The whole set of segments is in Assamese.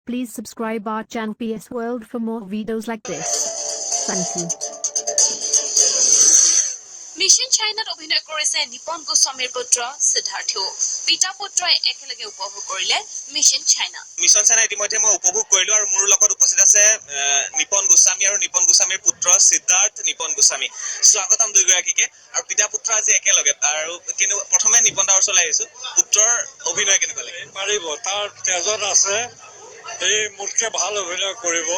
Please subscribe our channel PS World for more videos like this. Thank you. Mission চাইনাত অভিনয় কৰিছে নিপন গোস্বামীৰ পুত্ৰ সিদ্ধাৰ্থও পিতা পুত্ৰই একেলগে উপভোগ কৰিলে মিশন চাইনা ইতিমধ্যে মই উপভোগ কৰিলো আৰু মোৰ লগত উপস্থিত আছে নিপন গোস্বামী আৰু নিপন গোস্বামীৰ পুত্ৰ সিদ্ধাৰ্থ নিপন গোস্বামী স্বাগতম দুইগৰাকীকে আৰু পিতা পুত্ৰ আজি একেলগে আৰু প্ৰথমে নিপন দাৰ ওচৰলৈ আহিছো পুত্ৰৰ অভিনয় কেনেকুৱা লাগে পাৰিব তাৰ তেজত আছে এই মোতকে ভাল অভিনয় কৰিব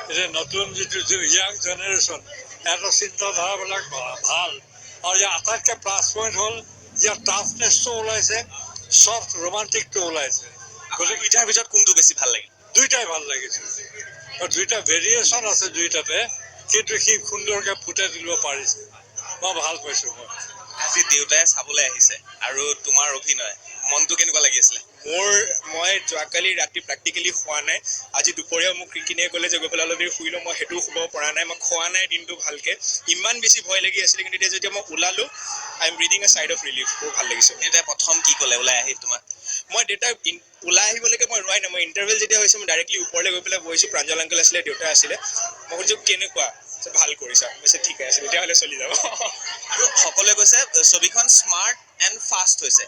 যে নতুন যিটো ইয়াং জেনেৰেশ্যন এটা চিন্তাধাৰাবিলাক ভাল আৰু ইয়াৰ আটাইতকৈ প্লাছ পইণ্ট হ'ল ইয়াৰ টাফনেছটো ওলাইছে ছফ্ট ৰোমান্টিকটো ওলাইছে গতিকে ইটাৰ ভিতৰত কোনটো বেছি ভাল লাগে দুইটাই ভাল লাগিছে আৰু দুইটা ভেৰিয়েশ্যন আছে দুইটাতে কিন্তু সি সুন্দৰকৈ ফুটাই তুলিব পাৰিছে মই ভাল পাইছোঁ মই আজি দেউতাই চাবলৈ আহিছে আৰু তোমাৰ অভিনয় মনটো কেনেকুৱা লাগি আছিলে মই যোৱাকালি ৰাতি প্ৰেক্টিকেলি খোৱা নাই আজি দুপৰীয়া মোক কিনে ক'লে যে গৈ পেলাই অলপ দেৰি শুই লওঁ মই সেইটোও শুব পৰা নাই মই খোৱা নাই দিনটো ভালকৈ ইমান বেছি ভয় লাগি আছিলে কিন্তু এতিয়া যেতিয়া মই ওলালোঁ I am breeding A side of relief বহুত ভাল লাগিছে দেউতাই প্ৰথম কি ক'লে ওলাই আহি তোমাক মই দেউতাই ওলাই আহিবলৈকে মই নোৱাৰি নাই মই ইণ্টাৰভেল যেতিয়া হৈছে মই ডাইৰেক্টলি ওপৰলৈ গৈ পেলাই বহিছোঁ প্ৰাঞ্জল আংকল আছিলে দেউতা আছিলে মই সুধিছোঁ কেনেকুৱা ভাল কৰিছা কৈছে ঠিকে আছে তেতিয়াহ'লে চলি যাব আৰু সকলোৱে কৈছে ছবিখন স্মাৰ্ট এণ্ড ফাষ্ট হৈছে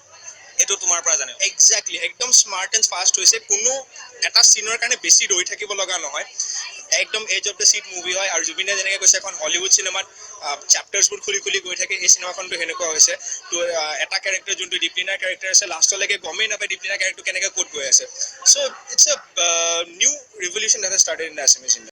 এইটো তোমাৰ পৰা জানে একজেক্টলি একদম স্মাৰ্ট এণ্ড ফাষ্ট হৈছে কোনো এটা চিনৰ কাৰণে বেছি ৰৈ থাকিব লগা নহয় একদম edge of the seat movie হয় আৰু জুবিনে যেনেকৈ কৈছে এখন হলিউড চিনেমাত চেপ্টাৰ্ছবোৰ খুলি খুলি গৈ থাকে এই চিনেমাখনটো সেনেকুৱা হৈছে তো এটা কেৰেক্টাৰ যোনটো দীপলিনাৰ কেৰেক্টাৰ আছে লাষ্টলৈকে গমেই নাপায় দীপলিনাৰ কেৰেক্টাৰ কেনেকৈ ক'ত গৈ আছে so' it's a new revolution that has started in the Assamese industry